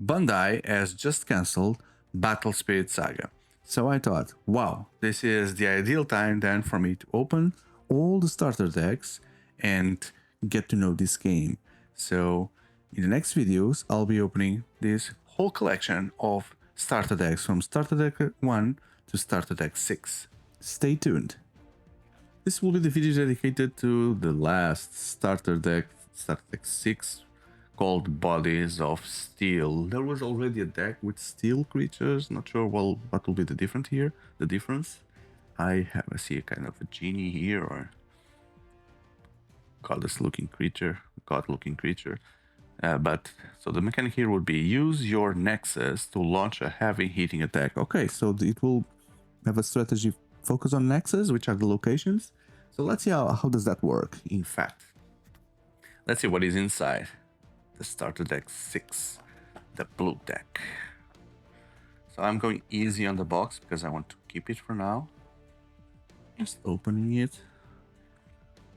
Bandai has just cancelled Battle Spirits Saga. So I thought, wow, this is the ideal time then for me to open all the starter decks and get to know this game. So in the next videos, I'll be opening this whole collection of starter decks from starter deck 1 to starter deck 6. Stay tuned. This will be the video dedicated to the last starter deck 6, called Bodies of Steel. There was already a deck with steel creatures. Not sure what will be the difference here. I see a kind of a genie here, or goddess-looking creature, god-looking creature. But so the mechanic here would be use your Nexus to launch a heavy hitting attack. Okay, so it will have a strategy focus on Nexus, which are the locations. So let's see how does that work. In fact, let's see what is inside the starter deck 6, the blue deck. So I'm going easy on the box because I want to keep it for now. Just opening it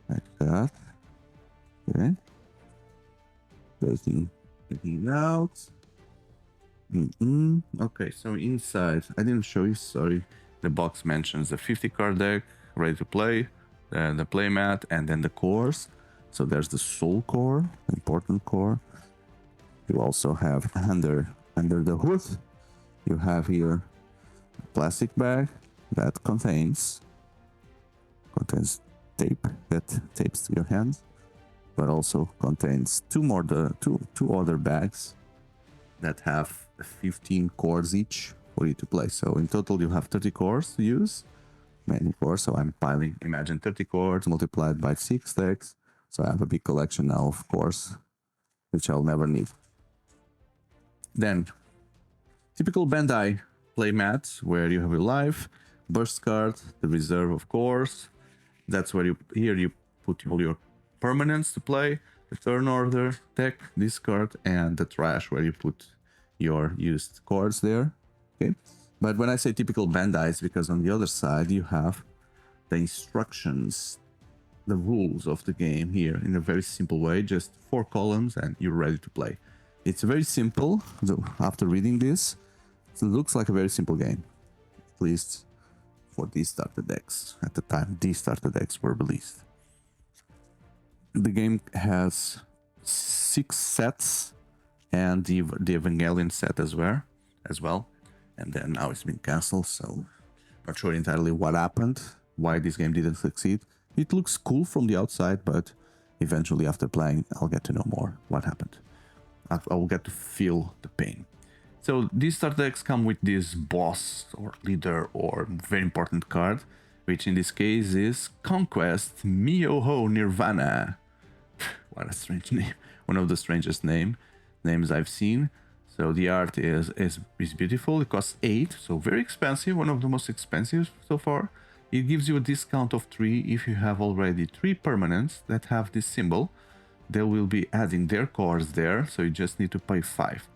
like that. Okay. Taking it out. Okay, so inside, I didn't show you, sorry. The box mentions the 50 card deck, ready to play, the playmat, and then the cores. So there's the soul core, important core. You also have under the hood, you have here a plastic bag that contains tape that tapes to your hands, but also contains two other bags that have 15 cores each for you to play. So in total you have 30 cores to use, many cores. So I'm piling, imagine 30 cores multiplied by 6 decks. So I have a big collection now of cores, which I'll never need. Then, typical Bandai playmats where you have your life, burst card, the reserve of course. That's where you put all your permanents to play, the turn order, deck, discard, and the trash where you put your used cards there. Okay, but when I say typical Bandai, it's because on the other side you have the instructions, the rules of the game here in a very simple way, just 4 columns and you're ready to play. It's very simple. So after reading this, it looks like a very simple game, at least for these starter decks. At the time these starter decks were released. The game has 6 sets and the Evangelion set as well. And then now it's been cancelled, so not sure entirely what happened, why this game didn't succeed. It looks cool from the outside, but eventually after playing, I'll get to know more what happened. I will get to feel the pain. So these starter decks come with this boss or leader or very important card, which in this case is Conquest Miyoho Nirvana. What a strange name. One of the strangest names I've seen. So the art is beautiful. It costs 8, so very expensive, one of the most expensive so far. It gives you a discount of 3 if you have already 3 permanents that have this symbol. They will be adding their cores there, so you just need to pay 5.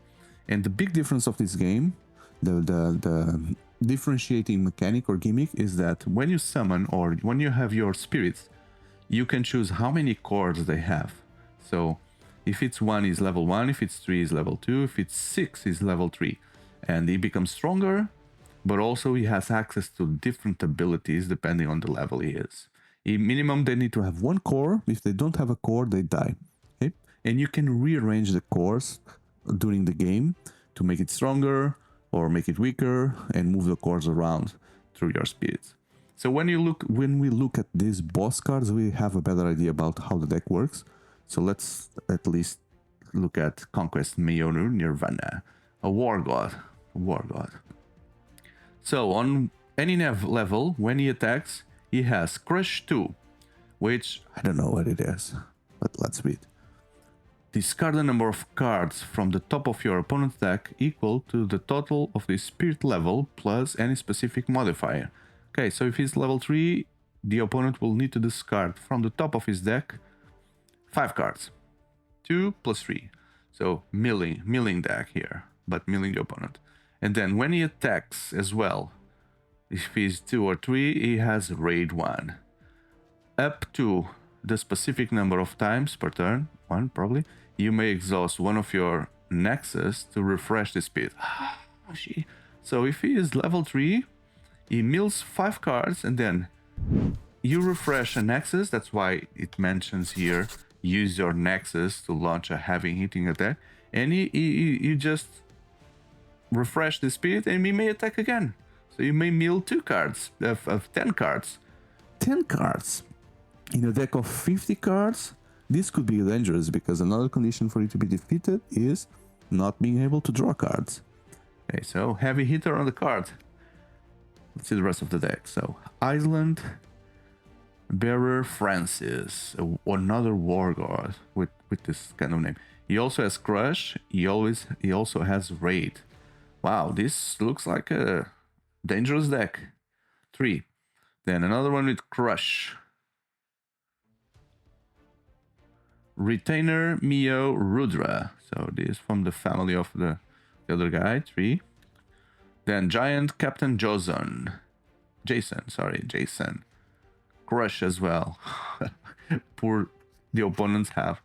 And the big difference of this game, the differentiating mechanic or gimmick, is that when you summon or when you have your spirits, you can choose how many cores they have. So if it's 1 is level 1, if it's 3 is level 2, if it's 6 is level 3. And he becomes stronger, but also he has access to different abilities depending on the level he is. In minimum, they need to have 1 core. If they don't have a core, they die. Okay? And you can rearrange the cores during the game to make it stronger or make it weaker and move the cores around through your spirits. So when we look at these boss cards, we have a better idea about how the deck works. So let's at least look at Conquest Miyoho Nirvana, a war god. So on any level, when he attacks, he has Crush 2, which I don't know what it is, but let's read. Discard a number of cards from the top of your opponent's deck equal to the total of the spirit level plus any specific modifier. Okay, so if he's level 3, the opponent will need to discard from the top of his deck 5 cards. 2 plus 3. So milling deck here, but milling the opponent. And then when he attacks as well, if he's 2 or 3, he has raid 1. Up to the specific number of times per turn, 1 probably, you may exhaust one of your Nexus to refresh the speed. So if he is level 3, he mills 5 cards and then you refresh a Nexus. That's why it mentions here, use your Nexus to launch a heavy hitting attack. And you just refresh the speed and he may attack again. So you may mill 2 cards of 10 cards. 10 cards in a deck of 50 cards. This could be dangerous because another condition for it to be defeated is not being able to draw cards. Okay, so heavy hitter on the card. Let's see the rest of the deck. So Island Bearer Francis, another war god with this kind of name. He also has Crush. He also has Raid. Wow, this looks like a dangerous deck. 3. Then another one with Crush. Retainer Mio Rudra. So this from the family of the other guy. 3. Then Giant Captain Jason. Crush as well. Poor the opponents have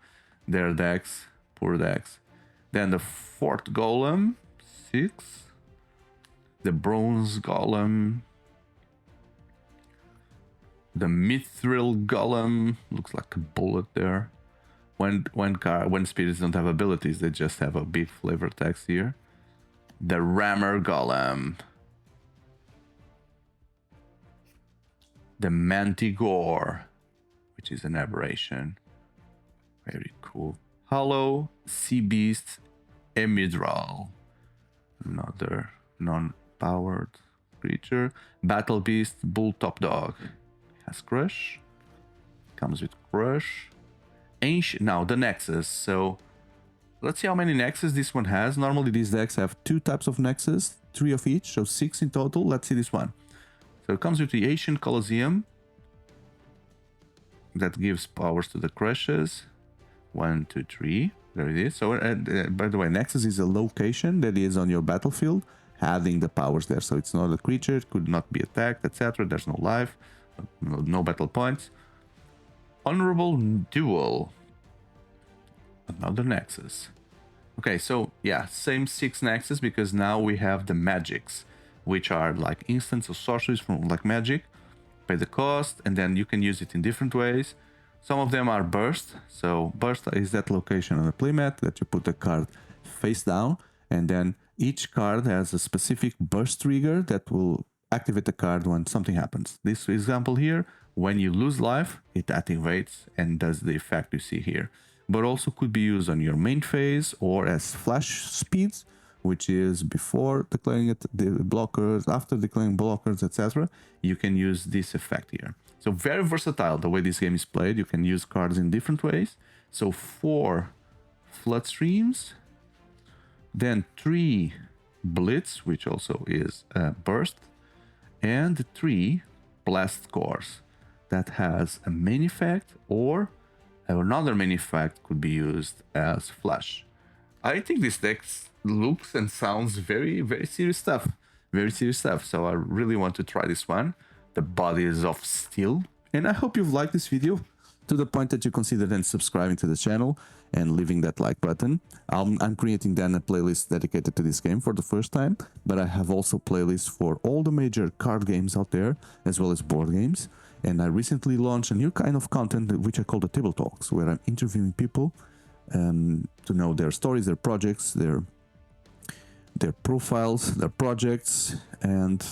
their decks. Poor decks. Then the 4th Golem. 6. The Bronze Golem. The Mithril Golem. Looks like a bullet there. When spirits don't have abilities, they just have a big flavor text here. The Rammer Golem. The Mantigore, which is an aberration. Very cool. Hollow Sea Beast Emidral. Another non-powered creature. Battle Beast Bull Top Dog. Has Crush. Comes with Crush. Ancient. Now the Nexus. So let's see how many Nexus this one has. Normally these decks have 2 types of Nexus, 3 of each, so 6 in total. Let's see this one. So it comes with the Ancient Colosseum. That gives powers to the Crushes. 1, 2, 3. There it is. So by the way, Nexus is a location that is on your battlefield, having the powers there. So it's not a creature, it could not be attacked, etc. There's no life, no battle points. Honorable Duel. Another Nexus. Okay, so yeah, same 6 Nexus because now we have the magics, which are like instants or sorceries from like magic. Pay the cost and then you can use it in different ways. Some of them are burst. So burst is that location on the playmat that you put the card face down and then each card has a specific burst trigger that will activate the card when something happens. This example here, when you lose life, it activates and does the effect you see here. But also could be used on your main phase or as flash speeds, which is before declaring the blockers, after declaring blockers, etc. You can use this effect here. So very versatile the way this game is played. You can use cards in different ways. So 4 Flood Streams, then 3 Blitz, which also is burst, and 3 Blast Cores that has a main effect or another main effect could be used as flash. I think this deck looks and sounds very, very serious stuff. Very serious stuff. So I really want to try this one. The Bodies of Steel. And I hope you've liked this video to the point that you consider then subscribing to the channel and leaving that like button. I'm creating then a playlist dedicated to this game for the first time, but I have also playlists for all the major card games out there, as well as board games. And I recently launched a new kind of content, which I call the Table Talks, where I'm interviewing people to know their stories, their projects, their profiles, their projects, and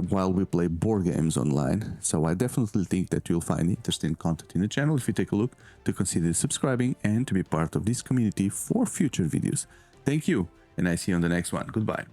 while we play board games online. So I definitely think that you'll find interesting content in the channel if you take a look, to consider subscribing and to be part of this community for future videos. Thank you, and I see you on the next one. Goodbye.